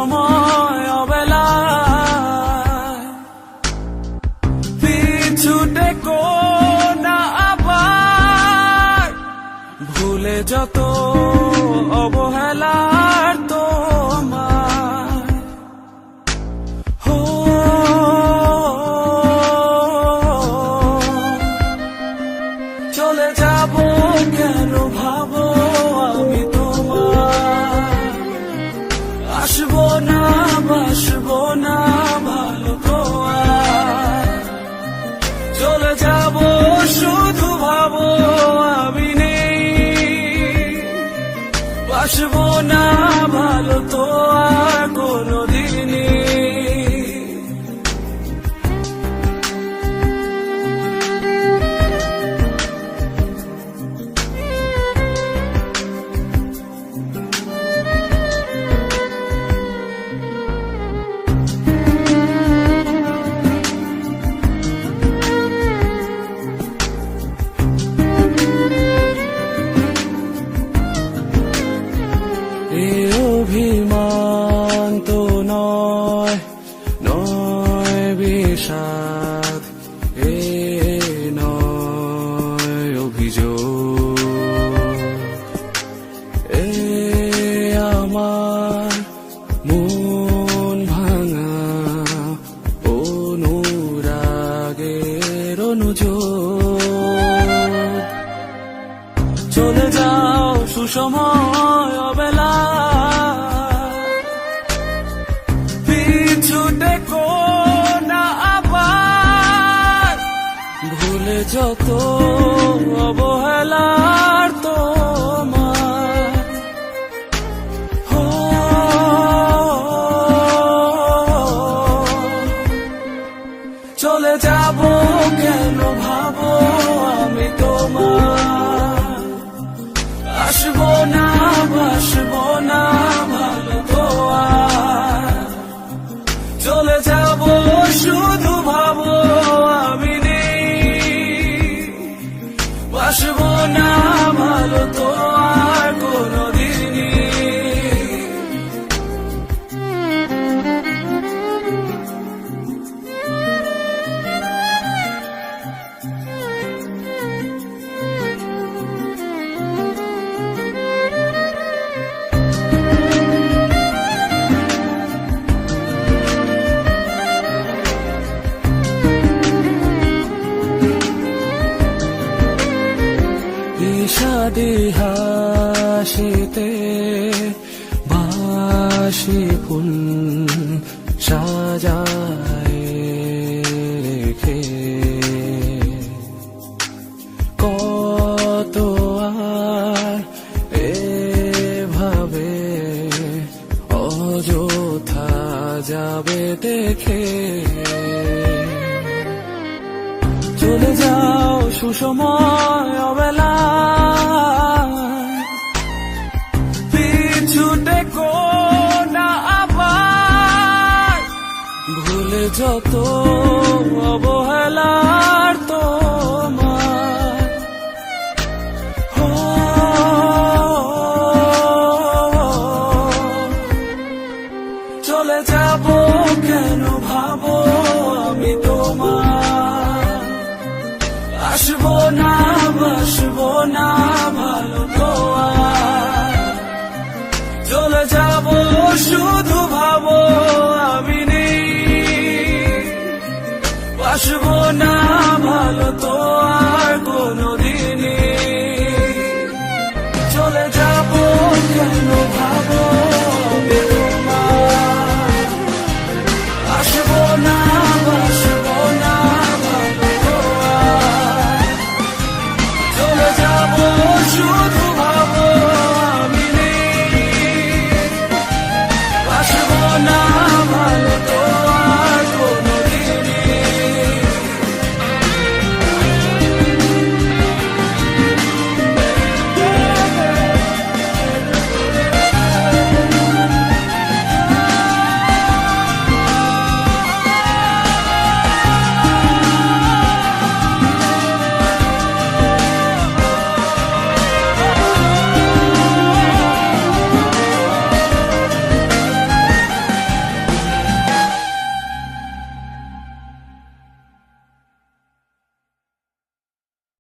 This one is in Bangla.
সুসময় অবেলায় পিছু টেকো না আবার, ভুলে যত অবহেলার তোমার। চলে যাব কেন ভাবো আমি তোমার, আসবো না বাসবো না ভালো তো আর। চলে যাব শুধু ভাবো আমি নেই, বাসবো না ভালো তো আর কোনোদিনই। অভিমান তো নয়, নয় বিষাদ, এ নয় অভিযোগ, এ আমার মন ভাঙা অনুরাগের অনুযোগ। চলে যাও সুসময় অবেলা, পিছু টেকো না আবার, ভুলে যত অবহেলার তোমার। চলে যাব কেন ভাবো আমি তোমার, আসবো না বাসবো না ভালো তো আর। চলে যাব শুধু ভাবো আমি নেই, বাসবো না ভালো তো আর কোনোদিনই। বিষাদি হাসিতে বাসি ফুল সাজায় রেখে, কত আর এভাবে অযথা যাবে দেখে। চলে যাও সুসময় অবেলা, পিছু টেকো না আবার, ভুলে যত অবহেলার তোমার। চলে যাব কেন ভাবো আমি তোমার, আসবো না বাসবো না ভালো তো আর। চলে যাব শুধু ভাবো আমি নেই, বাসবো না ভালো তো আর কোনোদিনই। চলে যাব কেন ভাবো